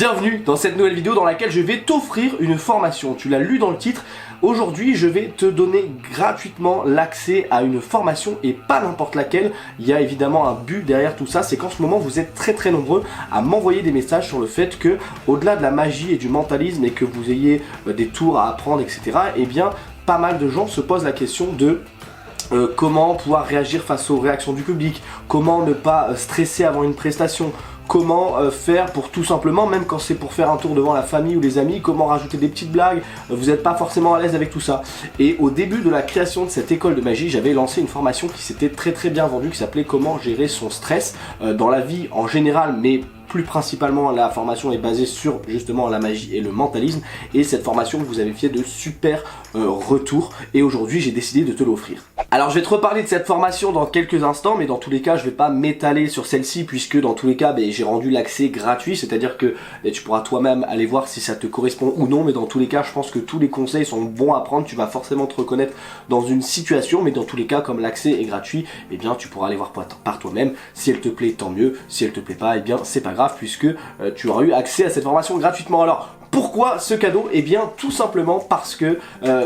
Bienvenue dans cette nouvelle vidéo dans laquelle je vais t'offrir une formation. Tu l'as lu dans le titre. Aujourd'hui, je vais te donner gratuitement l'accès à une formation et pas n'importe laquelle. Il y a évidemment un but derrière tout ça, c'est qu'en ce moment, vous êtes très nombreux à m'envoyer des messages sur le fait que, au-delà de la magie et du mentalisme et que vous ayez des tours à apprendre, etc., eh bien, pas mal de gens se posent la question de comment pouvoir réagir face aux réactions du public, comment ne pas stresser avant une prestation, comment faire pour tout simplement, même quand c'est pour faire un tour devant la famille ou les amis, comment rajouter des petites blagues, vous n'êtes pas forcément à l'aise avec tout ça. Et au début de la création de cette école de magie, j'avais lancé une formation qui s'était très bien vendue, qui s'appelait comment gérer son stress dans la vie en général, mais plus principalement la formation est basée sur justement la magie et le mentalisme, et cette formation vous avez fait de super retours et aujourd'hui j'ai décidé de te l'offrir. Alors je vais te reparler de cette formation dans quelques instants, mais dans tous les cas je vais pas m'étaler sur celle-ci puisque dans tous les cas j'ai rendu l'accès gratuit, c'est-à-dire que tu pourras toi-même aller voir si ça te correspond ou non, mais dans tous les cas je pense que tous les conseils sont bons à prendre, tu vas forcément te reconnaître dans une situation, mais dans tous les cas comme l'accès est gratuit, eh bien tu pourras aller voir par toi-même, si elle te plaît tant mieux, si elle te plaît pas, eh bien c'est pas grave puisque tu auras eu accès à cette formation gratuitement. Alors pourquoi ce cadeau? Eh bien tout simplement parce que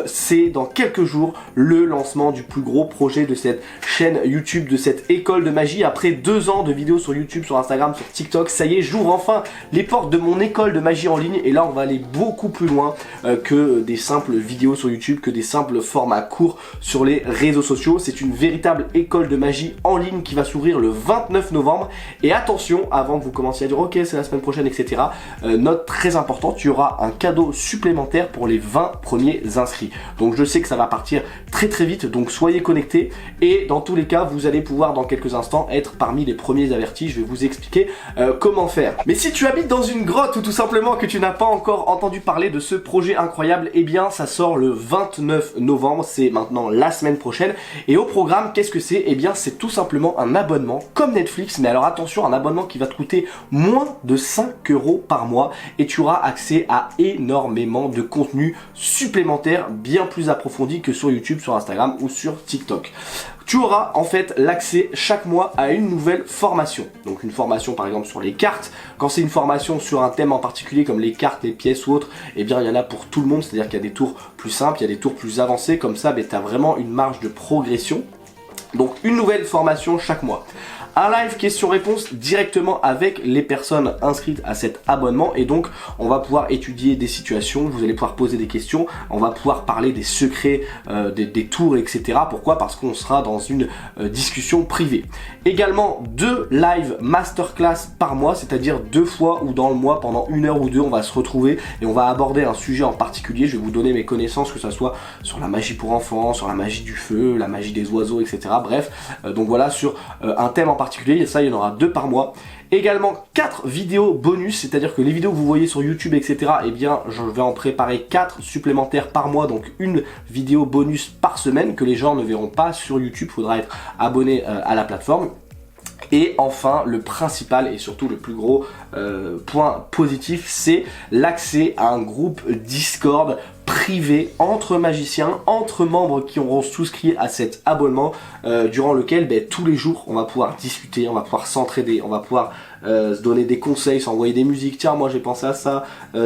c'est dans quelques jours le lancement du plus gros projet de cette chaîne YouTube, de cette école de magie. Après 2 ans de vidéos sur YouTube, sur Instagram, sur TikTok, ça y est, j'ouvre enfin les portes de mon école de magie en ligne, et là on va aller beaucoup plus loin que des simples vidéos sur YouTube, que des simples formats courts sur les réseaux sociaux. C'est une véritable école de magie en ligne qui va s'ouvrir le 29 novembre, et attention, avant que vous commenciez à dire ok c'est la semaine prochaine, etc., note très importante, tu auras un cadeau supplémentaire pour les 20 premiers inscrits. Donc je sais que ça va partir très vite, donc soyez connectés, et dans tous les cas vous allez pouvoir dans quelques instants être parmi les premiers avertis. Je vais vous expliquer comment faire. Mais si tu habites dans une grotte ou tout simplement que tu n'as pas encore entendu parler de ce projet incroyable, eh bien ça sort le 29 novembre, c'est maintenant la semaine prochaine, et au programme qu'est-ce que c'est? Eh bien c'est tout simplement un abonnement comme Netflix, mais alors attention, un abonnement qui va te coûter moins de 5 € par mois, et tu auras accès à énormément de contenu supplémentaire bien plus approfondi que sur YouTube, sur Instagram ou sur TikTok. Tu auras en fait l'accès chaque mois à une nouvelle formation. Donc une formation par exemple sur les cartes. Quand c'est une formation sur un thème en particulier comme les cartes, les pièces ou autres, eh bien il y en a pour tout le monde, c'est-à-dire qu'il y a des tours plus simples, il y a des tours plus avancés, comme ça tu as vraiment une marge de progression. Donc une nouvelle formation chaque mois. Un live question-réponse directement avec les personnes inscrites à cet abonnement, et donc on va pouvoir étudier des situations, vous allez pouvoir poser des questions, on va pouvoir parler des secrets des tours, etc. Pourquoi? Parce qu'on sera dans une discussion privée. Également 2 live masterclass par mois, c'est-à-dire 2 fois ou dans le mois pendant 1 heure ou 2 on va se retrouver et on va aborder un sujet en particulier. Je vais vous donner mes connaissances, que ce soit sur la magie pour enfants, sur la magie du feu, la magie des oiseaux, etc. Bref, donc voilà, sur un thème en particulier, et ça il y en aura 2 par mois. Également 4 vidéos bonus, c'est-à-dire que les vidéos que vous voyez sur YouTube, etc., eh bien je vais en préparer 4 supplémentaires par mois, donc une vidéo bonus par semaine que les gens ne verront pas sur YouTube. Il faudra être abonné à la plateforme. Et enfin, le principal et surtout le plus gros point positif, c'est l'accès à un groupe Discord privé entre magiciens, entre membres qui auront souscrit à cet abonnement, durant lequel tous les jours on va pouvoir discuter, on va pouvoir s'entraider, on va pouvoir se donner des conseils, s'envoyer des musiques. Tiens, moi j'ai pensé à ça,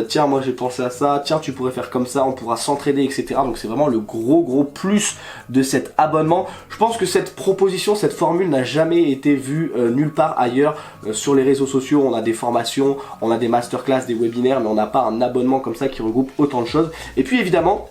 tiens, moi j'ai pensé à ça, tiens, tu pourrais faire comme ça, on pourra s'entraider, etc. Donc c'est vraiment le gros plus de cet abonnement. Je pense que cette proposition, cette formule n'a jamais été vue nulle part ailleurs sur les réseaux sociaux. On a des formations, on a des masterclass, des webinaires, mais on n'a pas un abonnement comme ça qui regroupe autant de choses. Et puis évidemment,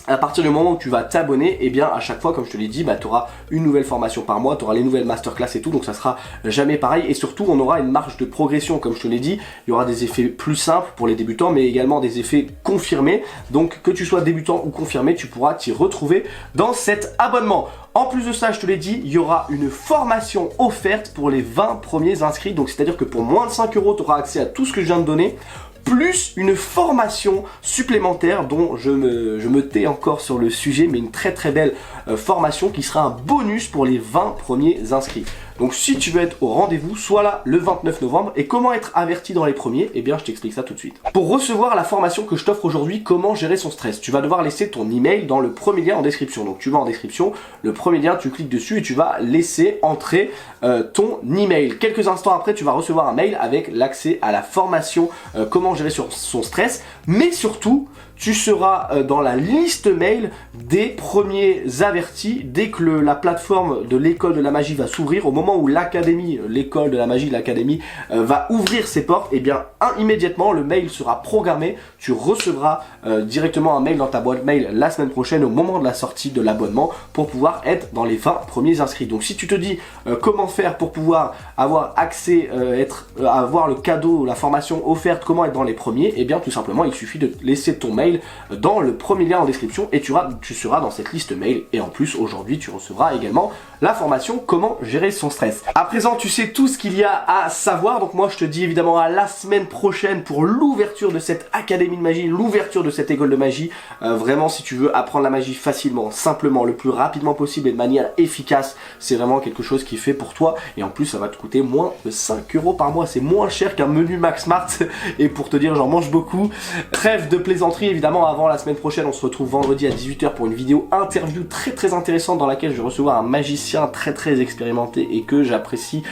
à partir du moment où tu vas t'abonner, et bien à chaque fois, comme je te l'ai dit, tu auras une nouvelle formation par mois, tu auras les nouvelles masterclass et tout, donc ça sera jamais pareil, et surtout on aura une marge de progression. Comme je te l'ai dit, il y aura des effets plus simples pour les débutants, mais également des effets confirmés, donc que tu sois débutant ou confirmé, tu pourras t'y retrouver dans cet abonnement. En plus de ça, je te l'ai dit, il y aura une formation offerte pour les 20 premiers inscrits, donc c'est à dire que pour moins de 5 €, tu auras accès à tout ce que je viens de donner, plus une formation supplémentaire dont je me tais encore sur le sujet, mais une très belle formation qui sera un bonus pour les 20 premiers inscrits. Donc si tu veux être au rendez-vous, sois là le 29 novembre. Et comment être averti dans les premiers? Eh bien je t'explique ça tout de suite. Pour recevoir la formation que je t'offre aujourd'hui, comment gérer son stress, tu vas devoir laisser ton email dans le premier lien en description. Donc tu vas en description, le premier lien, tu cliques dessus et tu vas laisser entrer ton email. Quelques instants après, tu vas recevoir un mail avec l'accès à la formation comment gérer son stress, mais surtout tu seras dans la liste mail des premiers avertis dès que la plateforme de l'école de la magie va s'ouvrir. Au moment où l'académie, l'école de la magie, l'académie va ouvrir ses portes, et bien immédiatement le mail sera programmé. Tu recevras directement un mail dans ta boîte mail la semaine prochaine au moment de la sortie de l'abonnement pour pouvoir être dans les 20 premiers inscrits. Donc si tu te dis comment faire pour pouvoir avoir accès, avoir le cadeau, la formation offerte, comment être dans les premiers, et bien tout simplement il suffit de laisser ton mail dans le premier lien en description et tu seras dans cette liste mail. Et en plus aujourd'hui tu recevras également la formation comment gérer son stress. À présent tu sais tout ce qu'il y a à savoir, donc moi je te dis évidemment à la semaine prochaine pour l'ouverture de cette académie de magie, l'ouverture de cette école de magie. Vraiment si tu veux apprendre la magie facilement, simplement, le plus rapidement possible et de manière efficace, c'est vraiment quelque chose qui est fait pour toi et en plus ça va te coûter moins de 5 € par mois, c'est moins cher qu'un menu Max Smart et pour te dire j'en mange beaucoup. Trêve de plaisanterie, évidemment avant la semaine prochaine on se retrouve vendredi à 18 h pour une vidéo interview très intéressante dans laquelle je vais recevoir un magicien très expérimenté et que j'apprécie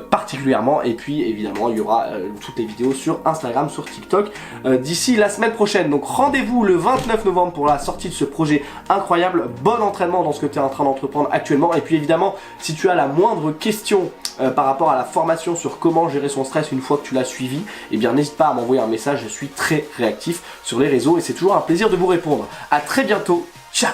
particulièrement. Et puis évidemment il y aura toutes les vidéos sur Instagram, sur TikTok d'ici la semaine prochaine. Donc rendez-vous le 29 novembre pour la sortie de ce projet incroyable. Bon entraînement dans ce que tu es en train d'entreprendre actuellement. Et puis évidemment si tu as la moindre question par rapport à la formation sur comment gérer son stress une fois que tu l'as suivi, eh bien n'hésite pas à m'envoyer un message, je suis très réactif sur les réseaux et c'est toujours un plaisir de vous répondre. À très bientôt, ciao.